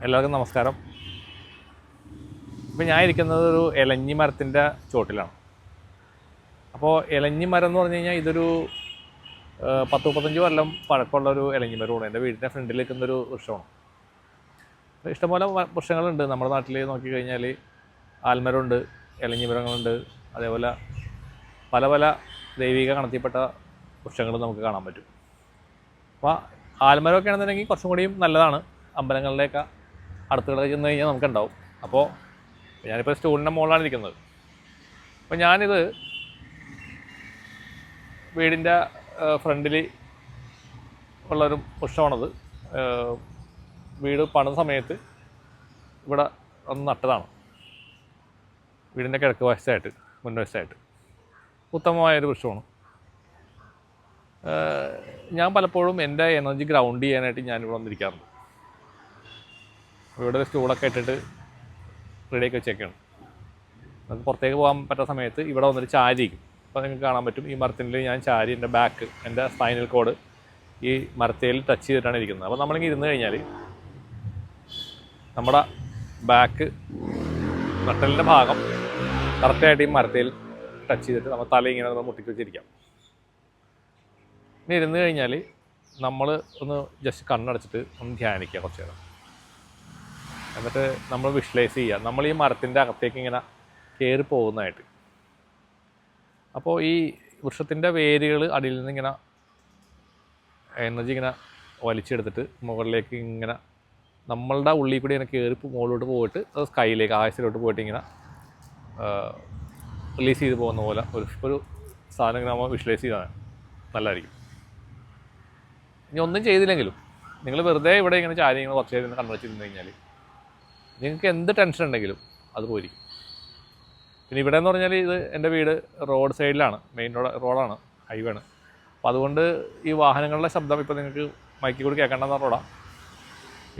എല്ലാവർക്കും നമസ്കാരം. ഇപ്പോൾ ഞാൻ ഇരിക്കുന്നത് ഒരു ഇലഞ്ഞി മരത്തിൻ്റെ ചോട്ടിലാണ്. അപ്പോൾ ഇലഞ്ഞി മരം എന്ന് പറഞ്ഞു കഴിഞ്ഞാൽ ഇതൊരു 10-35 കൊല്ലം പഴക്കമുള്ളൊരു ഇലഞ്ഞി മരമാണ്. എൻ്റെ വീടിൻ്റെ ഫ്രണ്ടിൽ നിൽക്കുന്നൊരു വൃക്ഷമാണ്. ഇഷ്ടംപോലെ വൃക്ഷങ്ങളുണ്ട് നമ്മുടെ നാട്ടിൽ. നോക്കിക്കഴിഞ്ഞാൽ ആൽമരമുണ്ട്, ഇലഞ്ഞി മരങ്ങളുണ്ട്, അതേപോലെ പല പല ദൈവിക കണത്തിൽപ്പെട്ട വൃക്ഷങ്ങൾ നമുക്ക് കാണാൻ പറ്റും. അപ്പോൾ ആൽമരമൊക്കെ ആണെന്നുണ്ടെങ്കിൽ കുറച്ചും കൂടിയും നല്ലതാണ്. അമ്പലങ്ങളിലേക്ക് അടുത്തുകളൊക്കെ ചെന്ന് കഴിഞ്ഞാൽ നമുക്കുണ്ടാവും. അപ്പോൾ ഞാനിപ്പോൾ സ്റ്റൂളിൻ്റെ മുകളിലാണ് ഇരിക്കുന്നത്. അപ്പോൾ ഞാനിത് വീടിൻ്റെ ഫ്രണ്ടിൽ ഉള്ളൊരു വൃക്ഷമാണത്. വീട് പണിത സമയത്ത് ഇവിടെ ഒന്ന് നട്ടതാണ്. വീടിൻ്റെ കിഴക്ക് വശത്തായിട്ട്, മുൻവശത്തായിട്ട് ഉത്തമമായൊരു വൃക്ഷമാണ്. ഞാൻ പലപ്പോഴും എൻ്റെ എനർജി ഗ്രൗണ്ട് ചെയ്യാനായിട്ട് ഞാനിവിടെ വന്നിരിക്കാറുണ്ട്. ഇവിടെ ഒരു സ്റ്റൂളൊക്കെ ഇട്ടിട്ട് റെഡിയാക്കി വെച്ചേക്കാണ്. നമുക്ക് പുറത്തേക്ക് പോകാൻ പറ്റുന്ന സമയത്ത് ഇവിടെ വന്നിട്ട് ചാരിയിരിക്കും. അപ്പോൾ നിങ്ങൾക്ക് കാണാൻ പറ്റും, ഈ മരത്തിൽ ഞാൻ ചാരി എൻ്റെ ബാക്ക്, എൻ്റെ സ്പൈനൽ കോഡ് ഈ മരത്തേൽ ടച്ച് ചെയ്തിട്ടാണ് ഇരിക്കുന്നത്. അപ്പോൾ നമ്മളിങ്ങനെ ഇരുന്ന് കഴിഞ്ഞാൽ നമ്മുടെ ബാക്ക് നട്ടലിൻ്റെ ഭാഗം കറക്റ്റായിട്ട് ഈ മരത്തേൽ ടച്ച് ചെയ്തിട്ട് നമ്മൾ തല ഇങ്ങനെ നമ്മൾ മുട്ടിക്ക് വെച്ചിരിക്കാം. ഇനി ഇരുന്ന് കഴിഞ്ഞാൽ നമ്മൾ ഒന്ന് ജസ്റ്റ് കണ്ണടച്ചിട്ട് ഒന്ന് ധ്യാനിക്കുക കുറച്ച് നേരം. എന്നിട്ട് നമ്മൾ വിഷ്വലൈസ് ചെയ്യുക, നമ്മൾ ഈ മരത്തിൻ്റെ അകത്തേക്ക് ഇങ്ങനെ കയറി പോകുന്നതായിട്ട്. അപ്പോൾ ഈ വൃക്ഷത്തിൻ്റെ വേരുകൾ അടിയിൽ നിന്ന് ഇങ്ങനെ എനർജി ഇങ്ങനെ വലിച്ചെടുത്തിട്ട് മുകളിലേക്ക് ഇങ്ങനെ നമ്മളുടെ ഉള്ളിൽ കൂടി ഇങ്ങനെ കയറി മുകളിലോട്ട് പോയിട്ട് അത് സ്കൈയിലേക്ക്, ആകാശത്തിലോട്ട് പോയിട്ട് ഇങ്ങനെ റിലീസ് ചെയ്ത് പോകുന്ന പോലെ ഒരു സാധനം ഇങ്ങനെ നമ്മൾ വിഷ്വലൈസ് ചെയ്താൽ നല്ലതായിരിക്കും. ഇനി ഒന്നും ചെയ്തില്ലെങ്കിലും നിങ്ങൾ വെറുതെ ഇവിടെ ഇങ്ങനെ ചാരി ഇങ്ങനെ കുറച്ച് നേരം കണ്ണടച്ചിരുന്ന് കഴിഞ്ഞാൽ നിങ്ങൾക്ക് എന്ത് ടെൻഷൻ ഉണ്ടെങ്കിലും അത് പോയിരിക്കും. പിന്നെ ഇവിടെ എന്ന് പറഞ്ഞാൽ ഇത് എൻ്റെ വീട് റോഡ് സൈഡിലാണ്, മെയിൻ റോഡാണ്, ഹൈവേ ആണ്. അപ്പോൾ അതുകൊണ്ട് ഈ വാഹനങ്ങളുടെ ശബ്ദം ഇപ്പോൾ നിങ്ങൾക്ക് മൈക്കിൽ കൂടി കേൾക്കേണ്ടെന്ന റോഡാണ്.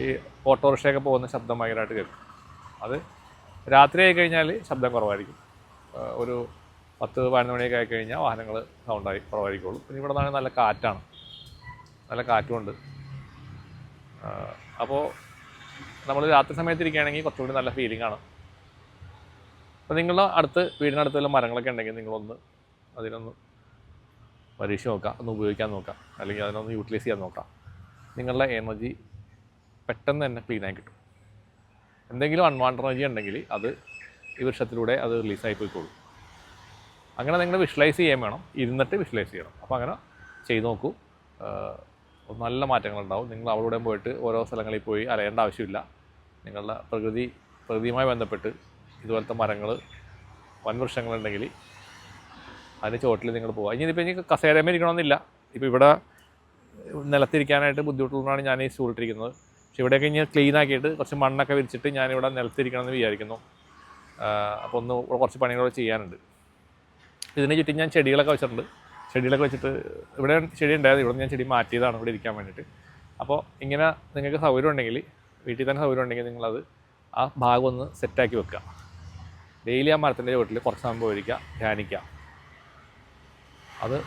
ഈ ഓട്ടോറിക്ഷയൊക്കെ പോകുന്ന ശബ്ദം ഭയങ്കരമായിട്ട് കേൾക്കും. അത് രാത്രി ആയിക്കഴിഞ്ഞാൽ ശബ്ദം കുറവായിരിക്കും. ഒരു 10-11 മണിയൊക്കെ ആയിക്കഴിഞ്ഞാൽ വാഹനങ്ങൾ സൗണ്ടായി കുറവായിരിക്കുള്ളൂ. പിന്നെ ഇവിടെ നിന്നാണെങ്കിൽ നല്ല കാറ്റാണ്, നല്ല കാറ്റുമുണ്ട്. അപ്പോൾ നമ്മൾ രാത്രി സമയത്ത് ഇരിക്കുകയാണെങ്കിൽ കുറച്ചുകൂടി നല്ല ഫീലിംഗ് ആണ്. അപ്പോൾ നിങ്ങളുടെ വീടിനടുത്തുള്ള മരങ്ങളൊക്കെ ഉണ്ടെങ്കിൽ നിങ്ങളൊന്ന് അതിനൊന്ന് പരീക്ഷ നോക്കുക, ഒന്ന് ഉപയോഗിക്കാൻ നോക്കാം, അല്ലെങ്കിൽ അതിനൊന്ന് യൂട്ടിലൈസ് ചെയ്യാൻ നോക്കാം. നിങ്ങളുടെ എനർജി പെട്ടെന്ന് തന്നെ ക്ലീനായി കിട്ടും. എന്തെങ്കിലും അൺവാണ്ടഡ് എനർജി ഉണ്ടെങ്കിൽ അത് ഈ വൃക്ഷത്തിലൂടെ അത് റിലീസായി പോയിക്കോളും. അങ്ങനെ നിങ്ങൾ വിഷ്വലൈസ് ചെയ്യാൻ വേണം, ഇരുന്നിട്ട് വിഷ്വലൈസ് ചെയ്യണം. അപ്പോൾ അങ്ങനെ ചെയ്ത് നോക്കൂ, നല്ല മാറ്റങ്ങളുണ്ടാവും. നിങ്ങൾ അവിടെ പോയിട്ട് ഓരോ സ്ഥലങ്ങളിൽ പോയി അലയേണ്ട ആവശ്യമില്ല. നിങ്ങളുടെ പ്രകൃതിയുമായി ബന്ധപ്പെട്ട് ഇതുപോലത്തെ മരങ്ങൾ, വൻവൃക്ഷങ്ങളുണ്ടെങ്കിൽ അതിൻ്റെ ചുവട്ടിൽ നിങ്ങൾ പോകുക. ഇനി കസേരമേ ഇരിക്കണമെന്നില്ല. ഇപ്പോൾ ഇവിടെ നിലത്തിരിക്കാനായിട്ട് ബുദ്ധിമുട്ടുള്ളതാണ് ഞാൻ ഈ സ്റ്റൂളിട്ടിരിക്കുന്നത്. പക്ഷെ ഇവിടെയൊക്കെ ഇനി ക്ലീൻ ആക്കിയിട്ട് കുറച്ച് മണ്ണൊക്കെ വിരിച്ചിട്ട് ഞാനിവിടെ നിലത്തിരിക്കണമെന്ന് വിചാരിക്കുന്നു. അപ്പോൾ ഒന്ന് കുറച്ച് പണികളൊക്കെ ചെയ്യാനുണ്ട്. ഇതിന് ചുറ്റും ഞാൻ ചെടികളൊക്കെ വെച്ചിട്ടുണ്ട്. ചെടികളൊക്കെ വെച്ചിട്ട് ഇവിടെ ചെടി ഉണ്ടായത്, ഇവിടെ ഞാൻ ചെടി മാറ്റിയതാണ് ഇവിടെ ഇരിക്കാൻ വേണ്ടിയിട്ട്. അപ്പോൾ ഇങ്ങനെ നിങ്ങൾക്ക് സൗകര്യം ഉണ്ടെങ്കിൽ, വീട്ടിൽ തന്നെ സൗകര്യം ഉണ്ടെങ്കിൽ നിങ്ങളത് ആ ഭാഗം ഒന്ന് സെറ്റാക്കി വെക്കുക. ഡെയിലി ആ മരത്തിൻ്റെ വീട്ടിൽ കുറച്ച് സമയം പോയിരിക്കുക, ധ്യാനിക്കുക. അത്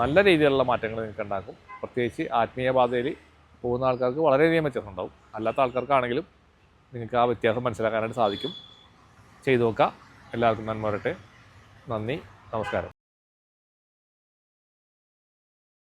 നല്ല രീതിയിലുള്ള മാറ്റങ്ങൾ നിങ്ങൾക്ക് ഉണ്ടാക്കും. പ്രത്യേകിച്ച് ആത്മീയ പാതയിൽ പോകുന്ന ആൾക്കാർക്ക് വളരെയധികം വ്യത്യാസം ഉണ്ടാവും. അല്ലാത്ത ആൾക്കാർക്കാണെങ്കിലും നിങ്ങൾക്ക് ആ വ്യത്യാസം മനസ്സിലാക്കാനായിട്ട് സാധിക്കും. ചെയ്തു നോക്കുക. എല്ലാവർക്കും നന്മ വരട്ടെ. നന്ദി, നമസ്കാരം.